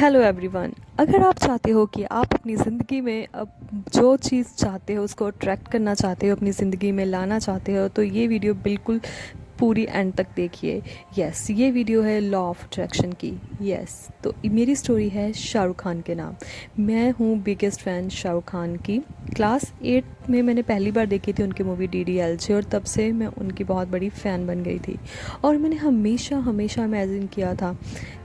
Hello everyone. अगर आप चाहते हो कि आप अपनी ज़िंदगी में अब जो चीज़ चाहते हो उसको अट्रैक्ट करना चाहते हो, अपनी ज़िंदगी में लाना चाहते हो, तो ये वीडियो बिल्कुल पूरी एंड तक देखिए। यस, ये वीडियो है लॉ ऑफ अट्रैक्शन की। यस, तो मेरी स्टोरी है शाहरुख खान के नाम। मैं हूँ बिगेस्ट फ़ैन शाहरुख खान की। क्लास 8 में मैंने पहली बार देखी थी उनकी मूवी DDLJ, और तब से मैं उनकी बहुत बड़ी फ़ैन बन गई थी। और मैंने हमेशा हमेशा इमेजिन किया था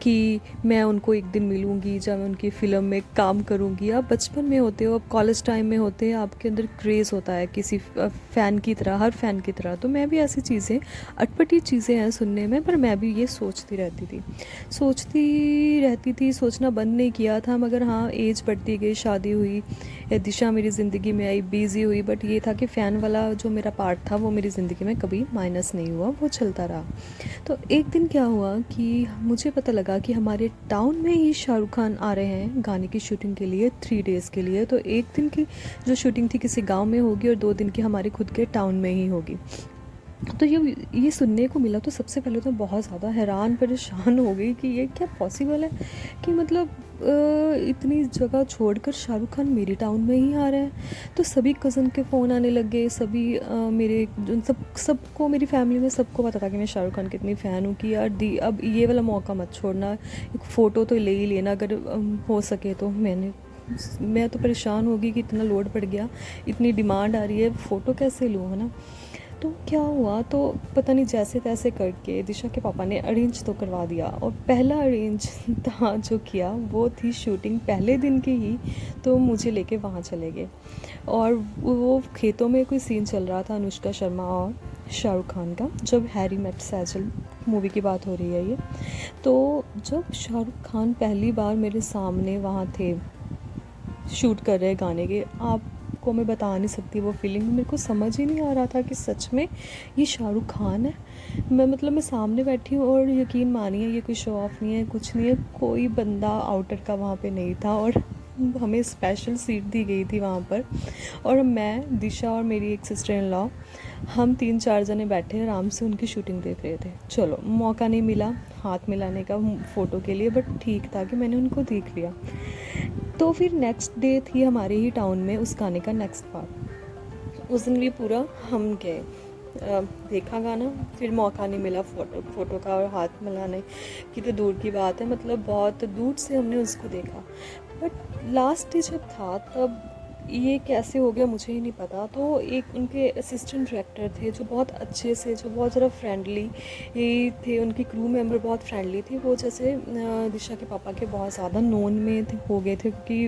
कि मैं उनको एक दिन मिलूँगी जब मैं उनकी फ़िल्म में काम करूँगी। आप बचपन में होते हो, आप कॉलेज टाइम में होते हैं, आपके अंदर क्रेज़ होता है किसी फ़ैन की तरह, हर फ़ैन की तरह। तो मैं भी ऐसी चीज़ें, अटपटी चीज़ें हैं सुनने में, पर मैं भी ये सोचती रहती थी। सोचना बंद नहीं किया था, मगर हाँ, एज बढ़ती गई, शादी हुई, दिशा मेरी ज़िंदगी में आई, बिज़ी हुई। बट ये था कि फ़ैन वाला जो मेरा पार्ट था वो मेरी ज़िंदगी में कभी माइनस नहीं हुआ, वो चलता रहा। तो एक दिन क्या हुआ कि मुझे पता लगा कि हमारे टाउन में ही शाहरुख खान आ रहे हैं गाने की शूटिंग के लिए 3 डेज़ के लिए। तो एक दिन की जो शूटिंग थी किसी गांव में होगी, और 2 दिन की हमारे खुद के टाउन में ही होगी। तो ये सुनने को मिला तो सबसे पहले तो बहुत ज़्यादा हैरान परेशान हो गई कि ये क्या पॉसिबल है कि मतलब इतनी जगह छोड़कर शाहरुख खान मेरे टाउन में ही आ रहे हैं। तो सभी कज़न के फ़ोन आने लग गए, सभी मेरे जो सबको, मेरी फैमिली में सबको पता था कि मैं शाहरुख खान की इतनी फ़ैन हूँ कि यार दी अब ये वाला मौका मत छोड़ना, एक फ़ोटो तो ले ही लेना अगर हो सके तो। मैं तो परेशान हो गई कि इतना लोड पड़ गया, इतनी डिमांड आ रही है, फ़ोटो कैसे लूँ, है ना। तो क्या हुआ, तो पता नहीं जैसे तैसे करके दिशा के पापा ने अरेंज तो करवा दिया। और पहला अरेंज था जो किया वो थी शूटिंग पहले दिन की ही। तो मुझे लेके वहाँ चले गए, और वो खेतों में कोई सीन चल रहा था अनुष्का शर्मा और शाहरुख खान का, जब हैरी मेट सेजल मूवी की बात हो रही है ये। तो जब शाहरुख खान पहली बार मेरे सामने वहाँ थे शूट कर रहे गाने के, आपको मैं बता नहीं सकती वो फीलिंग। मेरे को समझ ही नहीं आ रहा था कि सच में ये शाहरुख खान है। मैं सामने बैठी हूँ, और यकीन मानिए ये कोई शो ऑफ नहीं है, कुछ नहीं है, कोई बंदा आउटर का वहाँ पे नहीं था, और हमें स्पेशल सीट दी गई थी वहाँ पर। और मैं, दिशा और मेरी एक सिस्टर इन लॉ, हम 3-4 जने बैठे आराम से उनकी शूटिंग देख रहे थे। चलो, मौका नहीं मिला हाथ मिलाने का फ़ोटो के लिए, बट ठीक था कि मैंने उनको देख लिया। तो फिर नेक्स्ट डे थी हमारे ही टाउन में उस गाने का नेक्स्ट पार्ट। उस दिन भी पूरा हम गए, देखा गाना, फिर मौका नहीं मिला फ़ोटो का और हाथ मिलाने की तो दूर की बात है, मतलब बहुत दूर से हमने उसको देखा। बट लास्ट डे जब था तब ये कैसे हो गया मुझे ही नहीं पता। तो एक उनके असिस्टेंट डायरेक्टर थे जो बहुत अच्छे से, जो बहुत ज़्यादा फ्रेंडली थे, उनकी क्रू मेंबर बहुत फ्रेंडली थी। वो जैसे दिशा के पापा के बहुत ज़्यादा नोन में हो गए थे, क्योंकि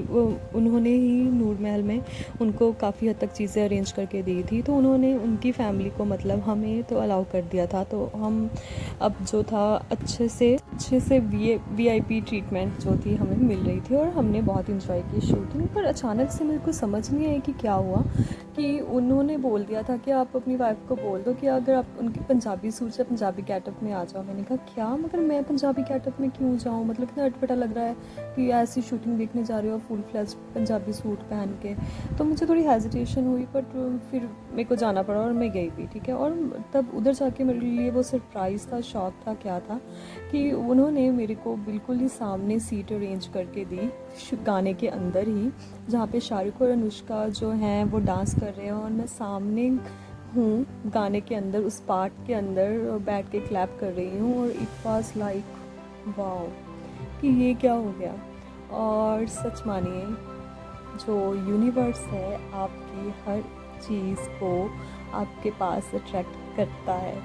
उन्होंने ही नूर महल में उनको काफ़ी हद तक चीज़ें अरेंज करके दी थी। तो उन्होंने उनकी फैमिली को, मतलब हमें तो अलाउ कर दिया था। तो हम अब जो था अच्छे से VIP ट्रीटमेंट जो थी हमें मिल रही थी, और हमने बहुत इंजॉय की शूटिंग। पर अचानक से मेरे को समझ नहीं आई कि क्या हुआ, कि उन्होंने बोल दिया था कि आप अपनी वाइफ को बोल दो कि अगर आप उनकी पंजाबी सूट से पंजाबी गेटअप में आ जाओ। मैंने कहा क्या, मगर मैं पंजाबी गेटअप में क्यों जाऊँ, मतलब इतना अटपटा लग रहा है कि ऐसी शूटिंग देखने जा रहे हो फुल फ्लैश पंजाबी सूट पहन के। तो मुझे थोड़ी हेजिटेशन हुई, बट फिर मेरे को जाना पड़ा और मैं गई भी, ठीक है। और तब उधर जाके मेरे लिए वो सरप्राइज़ था, शॉक था, क्या था कि उन्होंने मेरे को बिल्कुल ही सामने सीट अरेंज करके दी गाने के अंदर ही, जहाँ पे शाहरुख और अनुष्का जो हैं वो डांस कर रहे हैं, और मैं सामने हूँ गाने के अंदर, उस पार्ट के अंदर बैठ के क्लैप कर रही हूँ। और इट वाज लाइक वाओ कि ये क्या हो गया। और सच मानिए, जो यूनिवर्स है आपकी हर चीज़ को आपके पास अट्रैक्ट करता है।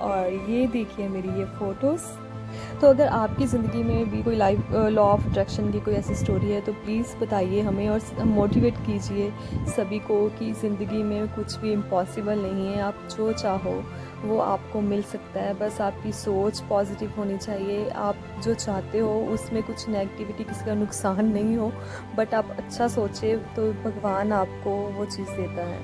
और ये देखिए मेरी ये फ़ोटोज़। तो अगर आपकी ज़िंदगी में भी कोई लाइफ लॉ ऑफ अट्रैक्शन की कोई ऐसी स्टोरी है तो प्लीज़ बताइए हमें, और मोटिवेट कीजिए सभी को कि ज़िंदगी में कुछ भी इम्पॉसिबल नहीं है। आप जो चाहो वो आपको मिल सकता है, बस आपकी सोच पॉजिटिव होनी चाहिए। आप जो चाहते हो उसमें कुछ नेगेटिविटी, किसी का नुकसान नहीं हो, बट आप अच्छा सोचें तो भगवान आपको वो चीज़ देता है।